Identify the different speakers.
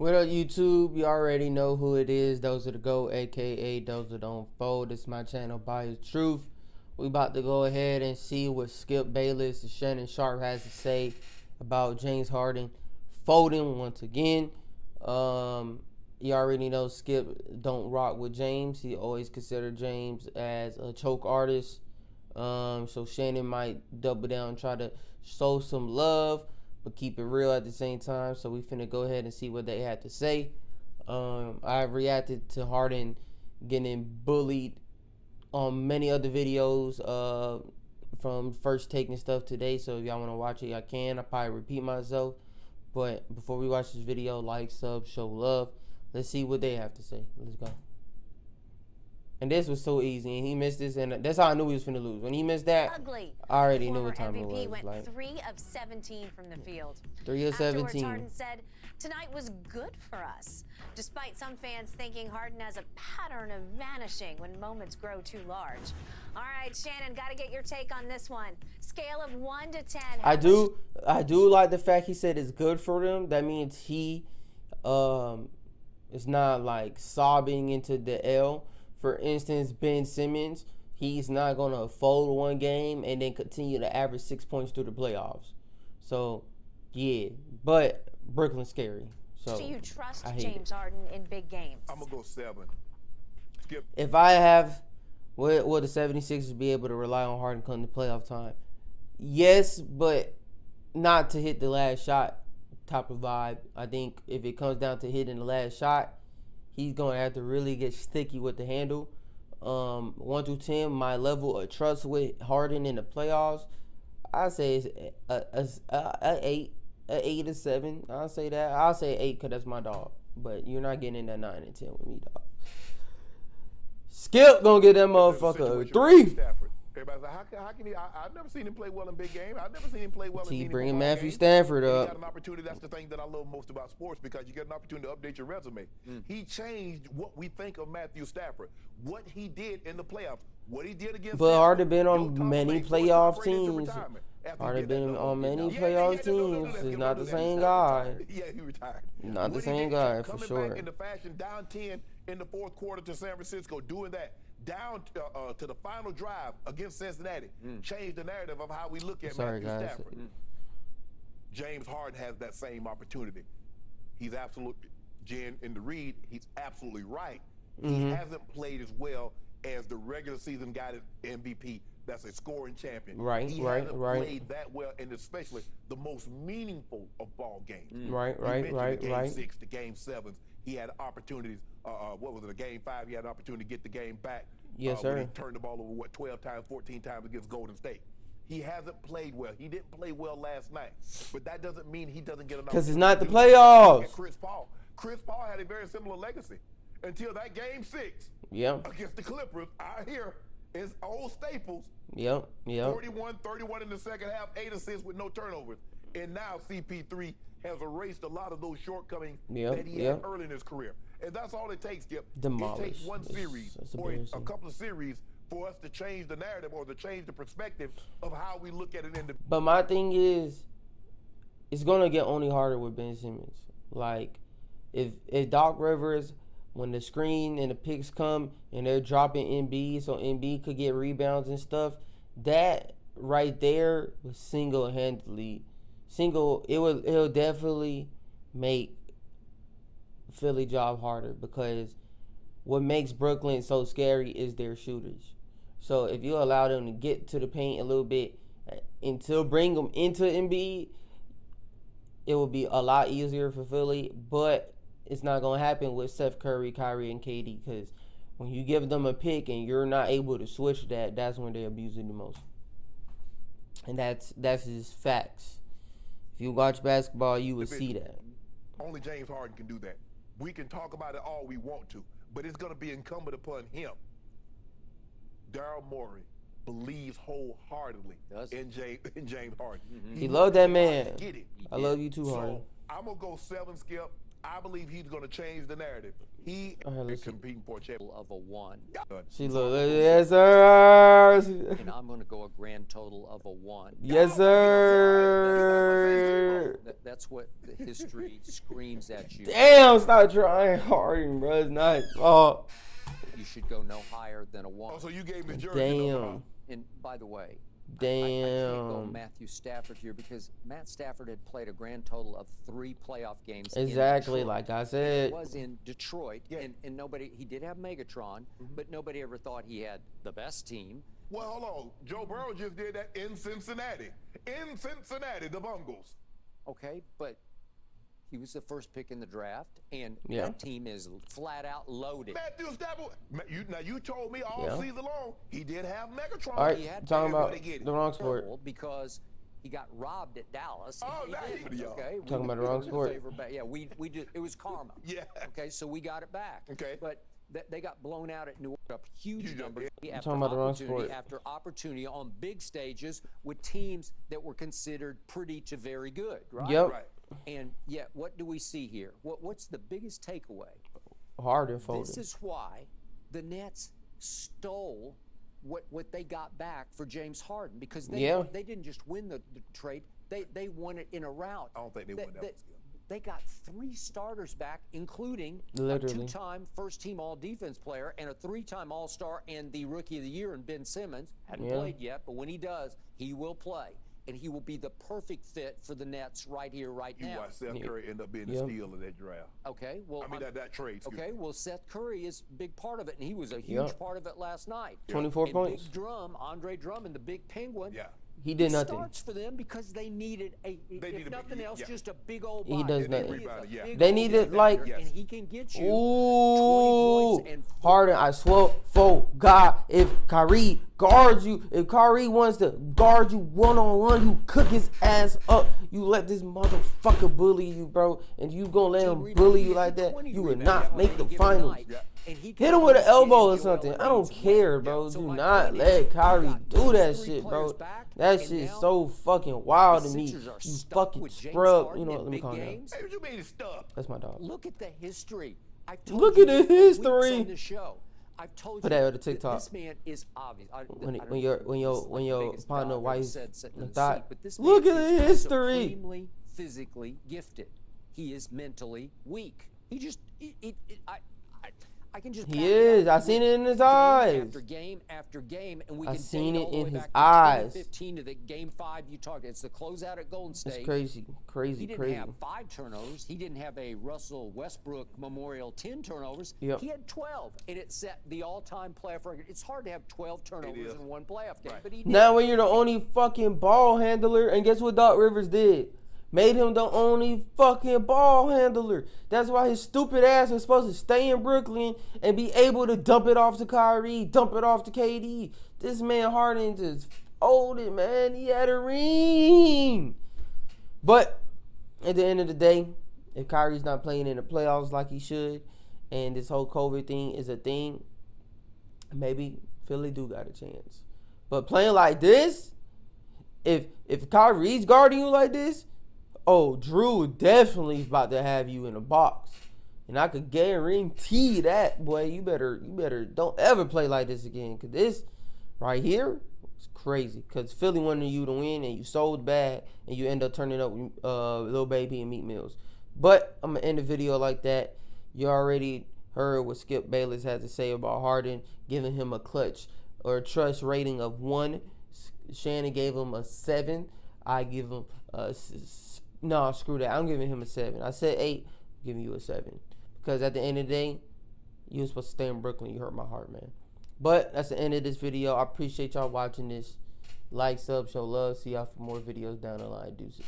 Speaker 1: What up, YouTube? You already know who it is. Those are the GO, aka those that don't fold. This is my channel, Bias Truth. We about to go ahead and see what Skip Bayless and Shannon Sharp has to say about James Harden folding once again. You already know Skip don't rock with James. He always considered James as a choke artist. So Shannon might double down and try to show some love, but keep it real at the same time. So we finna go ahead and see what they had to say. I reacted to Harden getting bullied on many other videos from First Take and stuff today. So if y'all want to watch it, I can. I probably repeat myself. But before we watch this video, like, sub, show love. Let's see what they have to say. Let's go. And this was so easy, and he missed this, and that's how I knew he was finna lose. When he missed that, I already knew what time
Speaker 2: MVP
Speaker 1: it was.
Speaker 2: went 3 of 17 from the field.
Speaker 1: 3 of 17.
Speaker 2: Afterwards, Harden said, "Tonight was good for us," despite some fans thinking Harden has a pattern of vanishing when moments grow too large. All right, Shannon, got to get your take on this one. Scale of 1 to 10.
Speaker 1: I do like the fact he said it's good for them. That means he is not like sobbing into the L. For instance, Ben Simmons, he's not going to fold one game and then continue to average 6 points through the playoffs. So, yeah. But Brooklyn's scary. So
Speaker 2: do you trust James Harden in big games?
Speaker 3: I'm going to go 7. Skip.
Speaker 1: If I have, will the 76ers be able to rely on Harden come to playoff time? Yes, but not to hit the last shot type of vibe. I think if it comes down to hitting the last shot, he's going to have to really get sticky with the handle. 1 through 10, my level of trust with Harden in the playoffs, I say it's a 8, a 8 or 7. I'll say that. I'll say 8 because that's my dog. But you're not getting in that 9 and 10 with me, dog. Skip gonna get that motherfucker a 3.
Speaker 3: Everybody's like, how can he? I've never seen him play well in big games. I've never seen him play well in
Speaker 1: He
Speaker 3: big
Speaker 1: bringing
Speaker 3: games.
Speaker 1: Matthew Stafford
Speaker 3: He
Speaker 1: up.
Speaker 3: got an opportunity. That's the thing that I love most about sports, because you get an opportunity to update your resume. He changed what we think of Matthew Stafford, what he did in the playoffs, what he did against.
Speaker 1: But Harden been on many playoff teams. Harden been on many playoff teams. He's not the same guy.
Speaker 3: Yeah, he retired.
Speaker 1: Not the same guy, for
Speaker 3: coming
Speaker 1: sure.
Speaker 3: Back in the fashion, down 10 in the fourth quarter to San Francisco, doing that. Down to the final drive against Cincinnati, changed the narrative of how we look at Matthew Stafford. James Harden has that same opportunity. He's absolutely, Jen, in the read, he's absolutely right. He hasn't played as well as the regular season guy MVP that's a scoring champion. He hasn't played that well, and especially the most meaningful of ball games. Game 6, the game 7s. He had opportunities. What was it? A game 5. He had an opportunity to get the game back.
Speaker 1: Yes, sir.
Speaker 3: He turned the ball over 12 times, 14 times against Golden State. He hasn't played well. He didn't play well last night, but that doesn't mean he doesn't get enough.
Speaker 1: Because it's not the playoffs.
Speaker 3: Chris Paul had a very similar legacy until that game 6 against the Clippers. Out here is old Staples. 31 in the second half, 8 assists with no turnovers. And now CP3 has erased a lot of those shortcomings that he had early in his career. And that's all it takes, Skip. It takes one series or a couple of series for us to change the narrative or to change the perspective of how we look at it.
Speaker 1: But my thing is, it's going to get only harder with Ben Simmons. Like, if Doc Rivers, when the screen and the picks come and they're dropping Embiid so Embiid could get rebounds and stuff, that right there was single-handedly it'll definitely make Philly job harder, because what makes Brooklyn so scary is their shooters. So if you allow them to get to the paint a little bit until bring them into Embiid, it will be a lot easier for Philly, but it's not going to happen with Steph Curry, Kyrie, and KD, because when you give them a pick and you're not able to switch that's when they abuse it the most. And that's just facts. If you watch basketball, you would see that.
Speaker 3: Only James Harden can do that. We can talk about it all we want to, but it's going to be incumbent upon him. Daryl Morey believes wholeheartedly in James Harden.
Speaker 1: He loved that man.
Speaker 3: Get it.
Speaker 1: I love you too, Harden.
Speaker 3: So I'm going to go 7, Skip. I believe he's going to change the narrative. He is competing for a championship
Speaker 4: of a 1.
Speaker 1: See, look, yes, sir.
Speaker 4: And I'm going to go a grand total of a 1.
Speaker 1: Yes, sir.
Speaker 4: That's what the history screams at you.
Speaker 1: Damn, stop trying Harden, bro. It's not his fault.
Speaker 4: You should go no higher than a 1.
Speaker 3: Oh, so you gave his jersey.
Speaker 1: Damn.
Speaker 4: And by the way,
Speaker 1: damn.
Speaker 4: I can't go Matthew Stafford here because Matt Stafford had played a grand total of 3 playoff games.
Speaker 1: Exactly, like I said.
Speaker 4: It was in Detroit, and nobody, he did have Megatron, but nobody ever thought he had the best team.
Speaker 3: Well, hold on. Joe Burrow just did that in Cincinnati. In Cincinnati, the Bungles.
Speaker 4: Okay, but he was the first pick in the draft, and that team is flat out loaded.
Speaker 3: Matthew Stafford, now you told me all season long he did have Megatron.
Speaker 1: All right,
Speaker 3: he had
Speaker 1: talking about the wrong sport.
Speaker 4: Because he got robbed at Dallas.
Speaker 3: Oh,
Speaker 4: okay.
Speaker 1: Talking about the wrong sport.
Speaker 4: Yeah, we did. It was karma.
Speaker 3: Yeah.
Speaker 4: Okay, so we got it back.
Speaker 3: Okay.
Speaker 4: But they got blown out at New Orleans, up huge numbers.
Speaker 1: Talking about the wrong sport.
Speaker 4: After opportunity on big stages with teams that were considered pretty to very good, right?
Speaker 1: Yep.
Speaker 3: Right.
Speaker 4: And yet, what do we see here? What's the biggest takeaway?
Speaker 1: Harden folded.
Speaker 4: This is why the Nets stole what they got back for James Harden, because they didn't just win the trade, they won it in a route.
Speaker 3: I don't think they won that.
Speaker 4: They got 3 starters back, including
Speaker 1: literally
Speaker 4: a 2-time first-team All-Defense player and a 3-time All-Star and the Rookie of the Year in Ben Simmons. Hadn't played yet, but when he does, he will play. And he will be the perfect fit for the Nets right here, right now.
Speaker 3: You watch Seth Curry end up being the steal of that draft.
Speaker 4: Okay, well,
Speaker 3: I mean that trade.
Speaker 4: Okay, well, Seth Curry is a big part of it, and he was a huge part of it last night.
Speaker 1: 24 points.
Speaker 4: Big Andre Drummond, the big Penguin.
Speaker 3: Yeah.
Speaker 1: He did nothing.
Speaker 4: Starts for them because they needed if nothing else, just a big old body.
Speaker 1: He does nothing.
Speaker 4: They
Speaker 1: needed like,
Speaker 4: and he can get you 20 points and
Speaker 1: Harden, I swear, for God, if Kyrie guards you, if Kyrie wants to guard you one-on-one, you cook his ass up. You let this motherfucker bully you, bro, and you gonna let him bully you like that, you will not make the finals. Hit him with an elbow or something. I don't care, bro. Do not let Kyrie do that shit, bro. That shit is so fucking wild to me. You fucking scrub. You know what? Let me calm down.
Speaker 3: Hey, what you mean it's stuck?
Speaker 1: That's my dog.
Speaker 4: Look at the history.
Speaker 1: Look at the history.
Speaker 4: On the show. I've told
Speaker 1: Put that on the TikTok.
Speaker 4: This man is obvious.
Speaker 1: When your partner wife thought,
Speaker 4: look
Speaker 1: look at the history.
Speaker 4: Extremely physically gifted. He is mentally weak. He just I can just.
Speaker 1: He is. I seen it in his eyes.
Speaker 4: After game after game, and we
Speaker 1: I
Speaker 4: can
Speaker 1: seen it in his
Speaker 4: eyes.
Speaker 1: eyes.
Speaker 4: 15 to the game 5 you talked. It's the closeout at Golden State.
Speaker 1: It's crazy, crazy,
Speaker 4: He didn't
Speaker 1: crazy.
Speaker 4: have 5 turnovers. He didn't have a Russell Westbrook Memorial 10 turnovers.
Speaker 1: Yep.
Speaker 4: He had 12, and it set the all-time playoff record. It's hard to have 12 turnovers in one playoff game, but he did.
Speaker 1: Now when you're the only fucking ball handler, and guess what Doc Rivers did? Made him the only fucking ball handler. That's why his stupid ass was supposed to stay in Brooklyn and be able to dump it off to Kyrie, dump it off to KD. This man Harden just folded, man. He had a ring. But at the end of the day, if Kyrie's not playing in the playoffs like he should, and this whole COVID thing is a thing, maybe Philly do got a chance. But playing like this, if Kyrie's guarding you like this, oh, Drew definitely about to have you in a box. And I could guarantee that, boy, you better don't ever play like this again. Because this right here is crazy. Because Philly wanted you to win and you sold bad and you end up turning up Lil Baby and Meat Mills. But I'm going to end the video like that. You already heard what Skip Bayless had to say about Harden, giving him a clutch or a trust rating of 1. Shannon gave him a 7. I give him a no, screw that. I'm giving him a 7. I said 8. I'm giving you a 7. Because at the end of the day, you were supposed to stay in Brooklyn. You hurt my heart, man. But that's the end of this video. I appreciate y'all watching this. Like, sub, show love. See y'all for more videos down the line. Deuces.